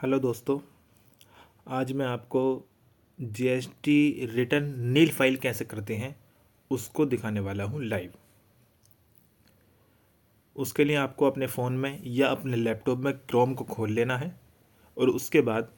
Hello दोस्तों। आज मैं आपको जीएसटी रिटर्न नील फाइल कैसे करते हैं उसको दिखाने वाला हूँ लाइव। उसके लिए आपको अपने फ़ोन में या अपने लैपटॉप में क्रोम को खोल लेना है और उसके बाद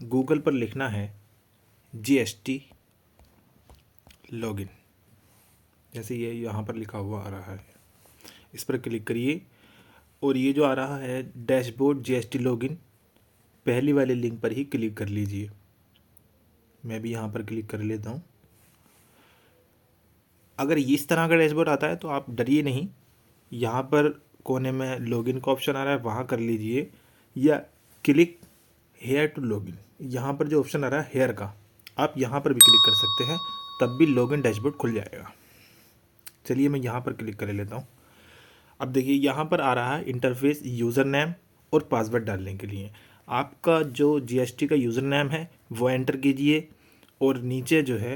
गूगल पर लिखना है जीएसटी लॉगिन। जैसे ये यहाँ पर लिखा हुआ आ रहा है, इस पर क्लिक करिए और ये जो आ रहा है डैशबोर्ड जीएसटी लॉगिन, पहली वाले लिंक पर ही क्लिक कर लीजिए। मैं भी यहाँ पर क्लिक कर लेता हूँ। अगर इस तरह का डैशबोर्ड आता है तो आप डरिए नहीं, यहाँ पर कोने में लॉगिन का ऑप्शन आ रहा है, वहाँ कर लीजिए, या क्लिक हेयर टू लॉगिन, यहाँ पर जो ऑप्शन आ रहा है हेयर का, आप यहाँ पर भी क्लिक कर सकते हैं, तब भी लॉगिन डैशबोर्ड खुल जाएगा। चलिए मैं यहाँ पर क्लिक कर लेता हूँ। अब देखिए यहाँ पर आ रहा है इंटरफेस यूज़र नेम और पासवर्ड डालने के लिए। आपका जो जीएसटी का यूज़र नेम है वो एंटर कीजिए और नीचे जो है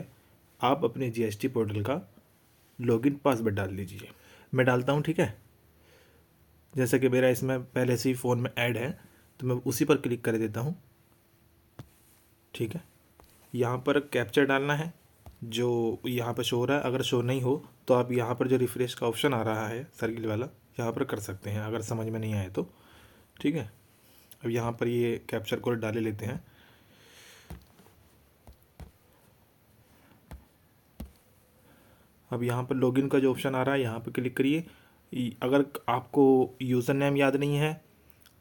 आप अपने जीएसटी पोर्टल का लॉगिन पासवर्ड डाल दीजिए। मैं डालता हूँ, ठीक है। जैसे कि मेरा इसमें पहले से ही फ़ोन में ऐड है तो मैं उसी पर क्लिक कर देता हूँ, ठीक है। यहाँ पर कैप्चर डालना है जो यहाँ पर शो हो रहा है। अगर शो नहीं हो तो आप यहाँ पर जो रिफ्रेश का ऑप्शन आ रहा है सर्किल वाला, यहाँ पर कर सकते हैं अगर समझ में नहीं आए तो, ठीक है। अब यहाँ पर ये कैप्चर कोड डाले लेते हैं। अब यहाँ पर लॉगिन का जो ऑप्शन आ रहा है यहाँ पर क्लिक करिए। अगर आपको यूज़र नेम याद नहीं है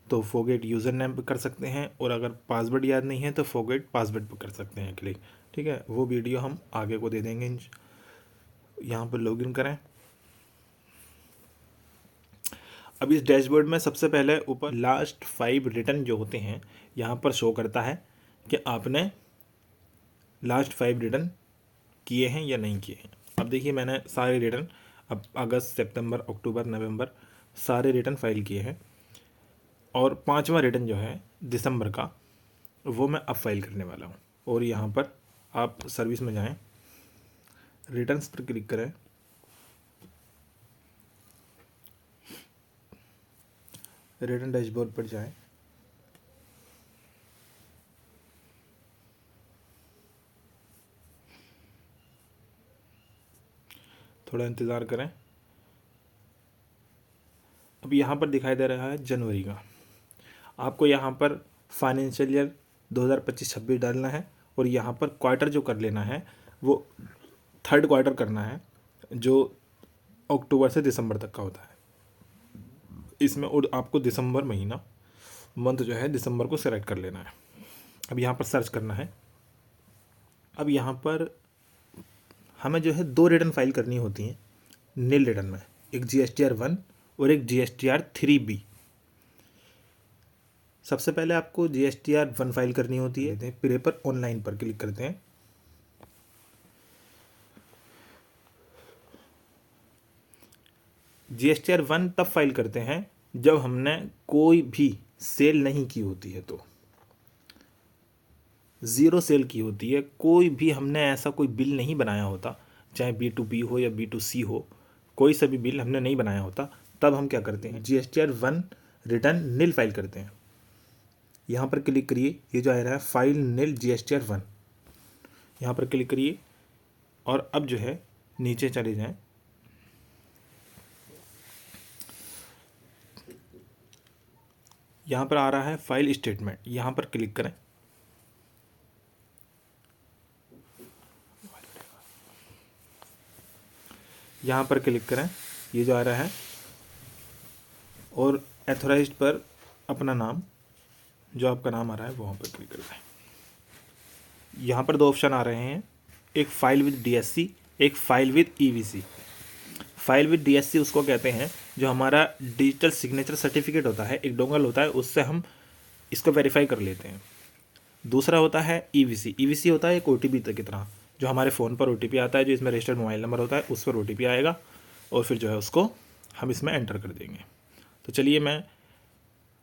तो फॉरगेट यूज़र नेम पर कर सकते हैं, और अगर पासवर्ड याद नहीं है तो फॉरगेट पासवर्ड पर कर सकते हैं क्लिक, ठीक है। वो वीडियो हम आगे को दे देंगे। यहाँ पर लॉगिन करें। अब इस डैशबोर्ड में सबसे पहले ऊपर लास्ट 5 रिटर्न जो होते हैं यहाँ पर शो करता है कि आपने लास्ट 5 रिटर्न किए हैं या नहीं किए हैं। अब देखिए मैंने सारे रिटर्न अब अगस्त, सितंबर, अक्टूबर, नवंबर सारे रिटर्न फाइल किए हैं, और 5वां रिटर्न जो है दिसंबर का वो मैं अब फाइल करने वाला हूँ। और यहाँ पर आप सर्विस में जाएं, रिटर्न्स पर क्लिक करें, रिटर्न डैशबोर्ड पर जाएं, थोड़ा इंतज़ार करें। अब यहाँ पर दिखाई दे रहा है जनवरी का। आपको यहाँ पर फाइनेंशियल ईयर 2025-26 डालना है, और यहाँ पर क्वार्टर जो कर लेना है वो थर्ड क्वार्टर करना है जो अक्टूबर से दिसंबर तक का होता है इसमें। और आपको दिसंबर महीना, मंथ जो है दिसंबर को सेलेक्ट कर लेना है। अब यहाँ पर सर्च करना है। अब यहाँ पर हमें जो है 2 रिटर्न फाइल करनी होती हैं नील रिटर्न में, एक GSTR 1 और एक GSTR 3B। सबसे पहले आपको GSTR 1 फाइल करनी होती है। पेपर ऑनलाइन पर क्लिक करते हैं। GSTR 1 तब फाइल करते हैं जब हमने कोई भी सेल नहीं की होती है, तो ज़ीरो सेल की होती है, कोई भी हमने ऐसा कोई बिल नहीं बनाया होता, चाहे B2B हो या B2C हो, कोई सा भी बिल हमने नहीं बनाया होता, तब हम क्या करते हैं GSTR 1 रिटर्न नील फाइल करते हैं। यहाँ पर क्लिक करिए, ये जो आ रहा है फाइल नील GSTR 1, यहाँ पर क्लिक करिए और अब जो है नीचे चले जाएं। यहाँ पर आ रहा है फाइल स्टेटमेंट, यहाँ पर क्लिक करें। यहाँ पर क्लिक करें, ये जो आ रहा है, और एथोराइज्ड पर अपना नाम, जो आपका नाम आ रहा है वहाँ पर क्लिक कर दें। यहाँ पर 2 ऑप्शन आ रहे हैं, एक फाइल विद DSC, एक file with EVC। File with DSC उसको कहते हैं जो हमारा डिजिटल सिग्नेचर सर्टिफिकेट होता है, एक डोंगल होता है, उससे हम इसको वेरीफाई कर लेते हैं। दूसरा होता है EVC। EVC होता है एक OTP की तरह, जो हमारे फ़ोन पर OTP आता है, जो इसमें रजिस्टर्ड मोबाइल नंबर होता है उस पर OTP आएगा, और फिर जो है उसको हम इसमें एंटर कर देंगे। तो चलिए मैं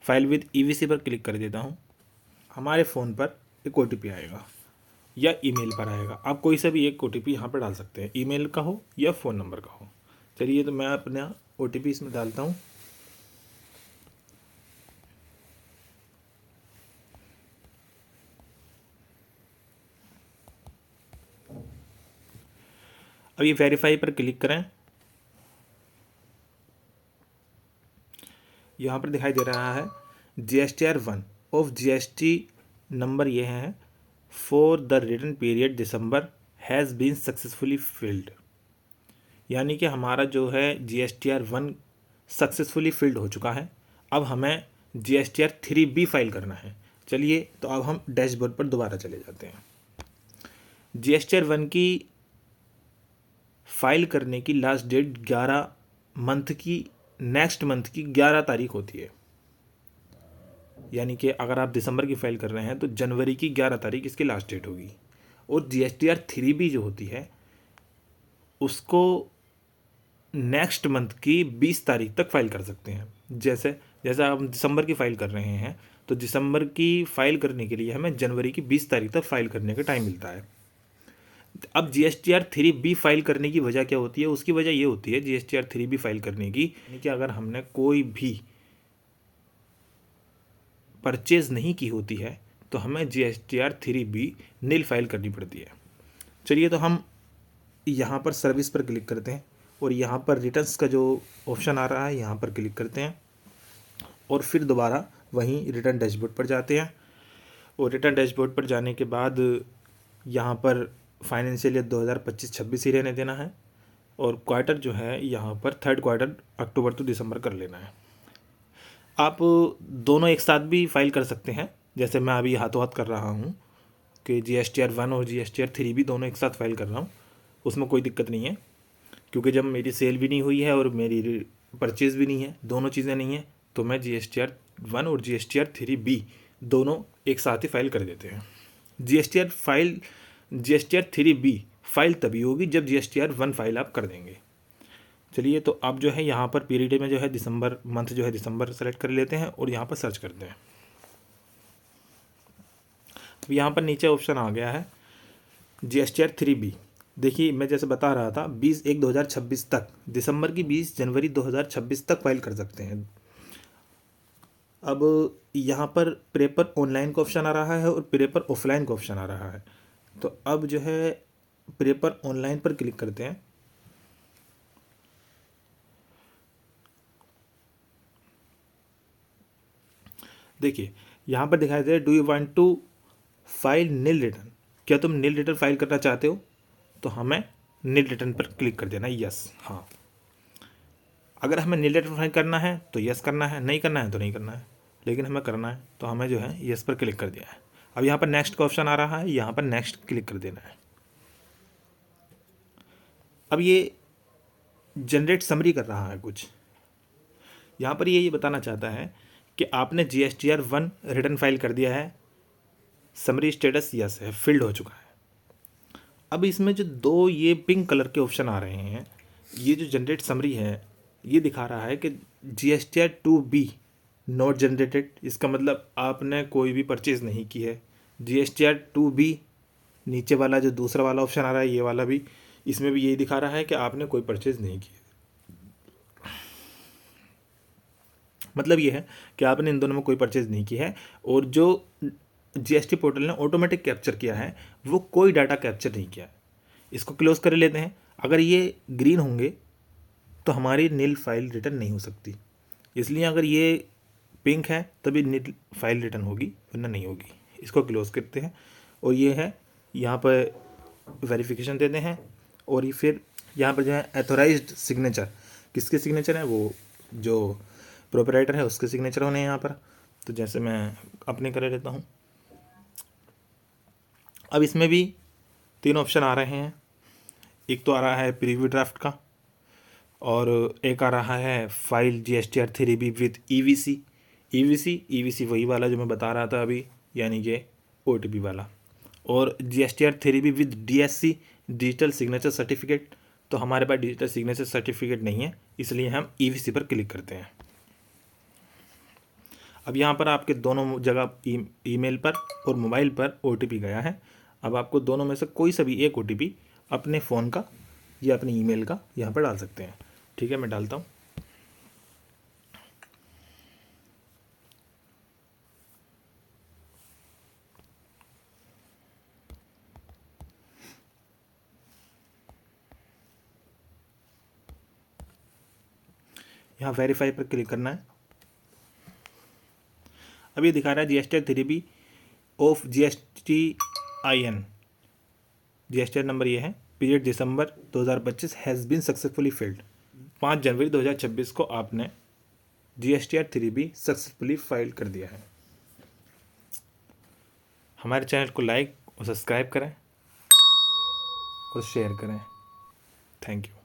फाइल विद EVC पर क्लिक कर देता हूँ। हमारे फ़ोन पर एक OTP आएगा या ईमेल पर आएगा, आप कोई सा भी एक OTP यहाँ पर डाल सकते हैं, ईमेल का हो या फ़ोन नंबर का हो। चलिए तो मैं अपना OTP इसमें डालता हूँ। अब ये वेरीफाई पर क्लिक करें। यहाँ पर दिखाई दे रहा है GSTR 1 ऑफ GST नंबर ये है for the return period December has been successfully filed, यानी कि हमारा जो है GSTR 1 सक्सेसफुली फिल्ड हो चुका है। अब हमें GSTR 3B फाइल करना है। चलिए तो अब हम डैशबोर्ड पर दोबारा चले जाते हैं। GSTR 1 की फाइल करने की लास्ट डेट 11 मंथ की नेक्स्ट मंथ की 11 तारीख होती है, यानी कि अगर आप दिसंबर की फाइल कर रहे हैं तो जनवरी की 11 तारीख इसकी लास्ट डेट होगी। और GSTR 3B जो होती है उसको नेक्स्ट मंथ की 20 तारीख तक फाइल कर सकते हैं। जैसे जैसे आप दिसंबर की फ़ाइल कर रहे हैं तो दिसंबर की फ़ाइल करने के लिए हमें जनवरी की 20 तारीख तक फाइल करने का टाइम मिलता है। अब GSTR 3B फाइल करने की वजह क्या होती है? उसकी वजह ये होती है GSTR 3B फाइल करने की, यानी कि अगर हमने कोई भी परचेज़ नहीं की होती है तो हमें GSTR 3B नील फाइल करनी पड़ती है। चलिए तो हम यहाँ पर सर्विस पर क्लिक करते हैं और यहाँ पर रिटर्न्स का जो ऑप्शन आ रहा है यहाँ पर क्लिक करते हैं और फिर दोबारा वहीं रिटर्न डैशबोर्ड पर जाते हैं। और रिटर्न डैशबोर्ड पर जाने के बाद यहाँ पर फाइनेंशियल ईयर 2025-26 ही रहने देना है और क्वार्टर जो है यहाँ पर थर्ड क्वार्टर अक्टूबर टू दिसंबर कर लेना है। आप दोनों एक साथ भी फाइल कर सकते हैं, जैसे मैं अभी हाथों हाथ कर रहा हूँ कि GSTR 1 और GSTR 3B दोनों एक साथ फाइल कर रहा हूँ, उसमें कोई दिक्कत नहीं है क्योंकि जब मेरी सेल भी नहीं हुई है और मेरी परचेज़ भी नहीं है, दोनों चीज़ें नहीं है, तो मैं GSTR 1 और GSTR 3B दोनों एक साथ ही फाइल कर देते हैं। GSTR 3B फाइल तभी होगी जब GSTR 1 फाइल आप कर देंगे। चलिए तो आप जो है यहाँ पर पीरियड में जो है दिसंबर मंथ जो है दिसंबर सेलेक्ट कर लेते हैं और यहाँ पर सर्च करते हैं। अब यहाँ पर नीचे ऑप्शन आ गया है GSTR 3B। देखिए मैं जैसे बता रहा था 20/1/2026 तक, दिसंबर की 20 जनवरी 2026 तक फाइल कर सकते हैं। अब यहाँ पर प्रेपर ऑनलाइन का ऑप्शन आ रहा है और प्रेपर ऑफलाइन का ऑप्शन आ रहा है, तो अब जो है प्रेपर ऑनलाइन पर क्लिक करते हैं। देखिए यहाँ पर दिखाई दे do you want to file nil return, क्या तुम नील रिटर्न फाइल करना चाहते हो? तो हमें नील रिटर्न पर क्लिक कर देना है, यस। हाँ, अगर हमें नील रिटर्न फाइल करना है तो यस करना है, नहीं करना है तो नहीं करना है, लेकिन हमें करना है तो हमें जो है यस पर क्लिक कर दिया है। अब यहाँ पर नेक्स्ट का ऑप्शन आ रहा है, यहाँ पर नेक्स्ट क्लिक कर देना है। अब ये जनरेट समरी कर रहा है कुछ, यहाँ पर ये बताना चाहता है कि आपने GSTR 1 रिटर्न फाइल कर दिया है, समरी स्टेटस यस है, फिल्ड हो चुका है। अब इसमें जो दो ये पिंक कलर के ऑप्शन आ रहे हैं, ये जो जनरेट समरी है ये दिखा रहा है कि GSTR 2B नॉट जनरेटेड, इसका मतलब आपने कोई भी परचेज़ नहीं की है। GSTR 2B नीचे वाला जो दूसरा वाला ऑप्शन आ रहा है ये वाला भी, इसमें भी यही दिखा रहा है कि आपने कोई परचेज़ नहीं की है। मतलब ये है कि आपने इन दोनों में कोई परचेज़ नहीं की है और जो GST पोर्टल ने ऑटोमेटिक कैप्चर किया है वो कोई डाटा कैप्चर नहीं किया है। इसको क्लोज कर लेते हैं। अगर ये ग्रीन होंगे तो हमारी नील फाइल रिटर्न नहीं हो सकती, इसलिए अगर ये पिंक है तभी नील फाइल रिटर्न होगी वरना नहीं होगी। इसको क्लोज करते हैं और ये है यहाँ पर वेरिफिकेशन देते हैं और ये फिर यहाँ पर जो है एथोराइज्ड सिग्नेचर, किसके सिग्नेचर है? वो जो प्रोपराइटर है उसके सिग्नेचर होने हैं यहाँ पर। तो जैसे मैं अपने कर लेता हूँ। अब इसमें भी तीन ऑप्शन आ रहे हैं, एक तो आ रहा है प्रीव्यू ड्राफ्ट का और एक आ रहा है file GSTR 3B with EVC वही वाला जो मैं बता रहा था अभी, यानी कि OTP वाला, और GSTR 3B with DSC digital signature certificate. तो हमारे पास डिजिटल सिग्नेचर सर्टिफिकेट नहीं है, इसलिए हम EVC पर क्लिक करते हैं। अब यहाँ पर आपके दोनों जगह ईमेल पर और मोबाइल पर OTP गया है। अब आपको दोनों में से कोई सा भी एक OTP अपने फ़ोन का या अपने ईमेल का यहाँ पर डाल सकते हैं। ठीक है, मैं डालता हूँ। यहाँ वेरीफाई पर क्लिक करना है। अभी दिखा रहा है GSTR 3B of GSTIN, GSTR number ये है, period December 2025 has been successfully filed. 5 जनवरी 2026 को आपने GSTR 3B सक्सेसफुली फाइल कर दिया है। हमारे चैनल को लाइक और सब्सक्राइब करें और शेयर करें। Thank you.